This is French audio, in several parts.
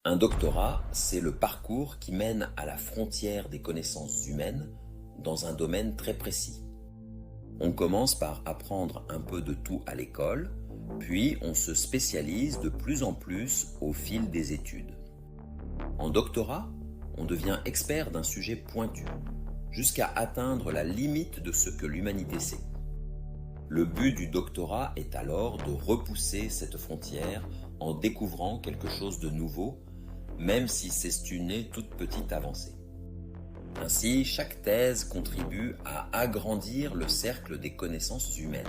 Un doctorat, c'est le parcours qui mène à la frontière des connaissances humaines dans un domaine très précis. On commence par apprendre un peu de tout à l'école, puis on se spécialise de plus en plus au fil des études. En doctorat, on devient expert d'un sujet pointu, jusqu'à atteindre la limite de ce que l'humanité sait. Le but du doctorat est alors de repousser cette frontière en découvrant quelque chose de nouveau, même si c'est une toute petite avancée. Ainsi, chaque thèse contribue à agrandir le cercle des connaissances humaines.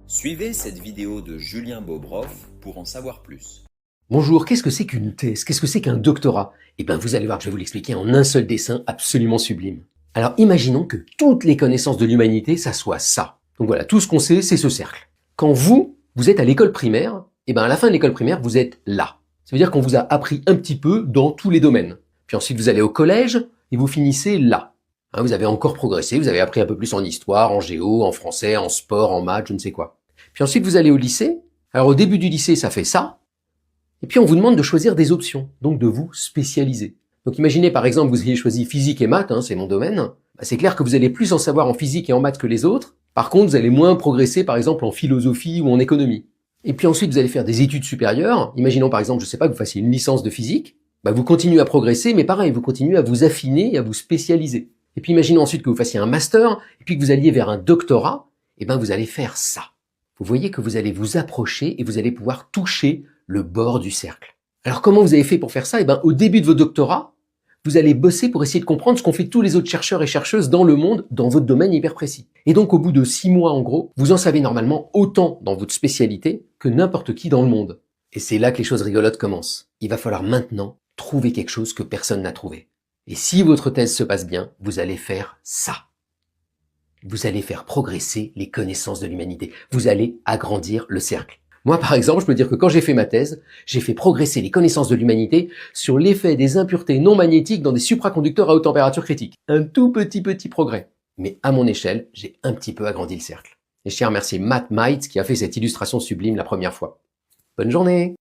Suivez cette vidéo de Julien Bobroff pour en savoir plus. Bonjour, qu'est-ce que c'est qu'une thèse? Qu'est-ce que c'est qu'un doctorat? Eh bien, vous allez voir que je vais vous l'expliquer en un seul dessin absolument sublime. Alors, imaginons que toutes les connaissances de l'humanité, ça soit ça. Donc voilà, tout ce qu'on sait, c'est ce cercle. Quand vous êtes à l'école primaire, eh bien, à la fin de l'école primaire, vous êtes là. Ça veut dire qu'on vous a appris un petit peu dans tous les domaines. Puis ensuite, vous allez au collège et vous finissez là. Vous avez encore progressé, vous avez appris un peu plus en histoire, en géo, en français, en sport, en maths, je ne sais quoi. Puis ensuite, vous allez au lycée. Alors, au début du lycée, ça fait ça. Et puis on vous demande de choisir des options, donc de vous spécialiser. Donc imaginez par exemple vous ayez choisi physique et maths, c'est mon domaine. C'est clair que vous allez plus en savoir en physique et en maths que les autres. Par contre, vous allez moins progresser par exemple en philosophie ou en économie. Et puis ensuite vous allez faire des études supérieures. Imaginons par exemple, je sais pas, que vous fassiez une licence de physique. Vous continuez à progresser, mais pareil, vous continuez à vous affiner et à vous spécialiser. Et puis imaginons ensuite que vous fassiez un master, et puis que vous alliez vers un doctorat, et vous allez faire ça. Vous voyez que vous allez vous approcher et vous allez pouvoir toucher le bord du cercle. Alors comment vous avez fait pour faire ça? Au début de votre doctorat, vous allez bosser pour essayer de comprendre ce qu'ont fait tous les autres chercheurs et chercheuses dans le monde, dans votre domaine hyper précis. Et donc au bout de 6 mois en gros, vous en savez normalement autant dans votre spécialité que n'importe qui dans le monde. Et c'est là que les choses rigolotes commencent. Il va falloir maintenant trouver quelque chose que personne n'a trouvé. Et si votre thèse se passe bien, vous allez faire ça. Vous allez faire progresser les connaissances de l'humanité. Vous allez agrandir le cercle. Moi, par exemple, je peux dire que quand j'ai fait ma thèse, j'ai fait progresser les connaissances de l'humanité sur l'effet des impuretés non magnétiques dans des supraconducteurs à haute température critique. Un tout petit progrès. Mais à mon échelle, j'ai un petit peu agrandi le cercle. Et je tiens à remercier Matt Mites qui a fait cette illustration sublime la première fois. Bonne journée!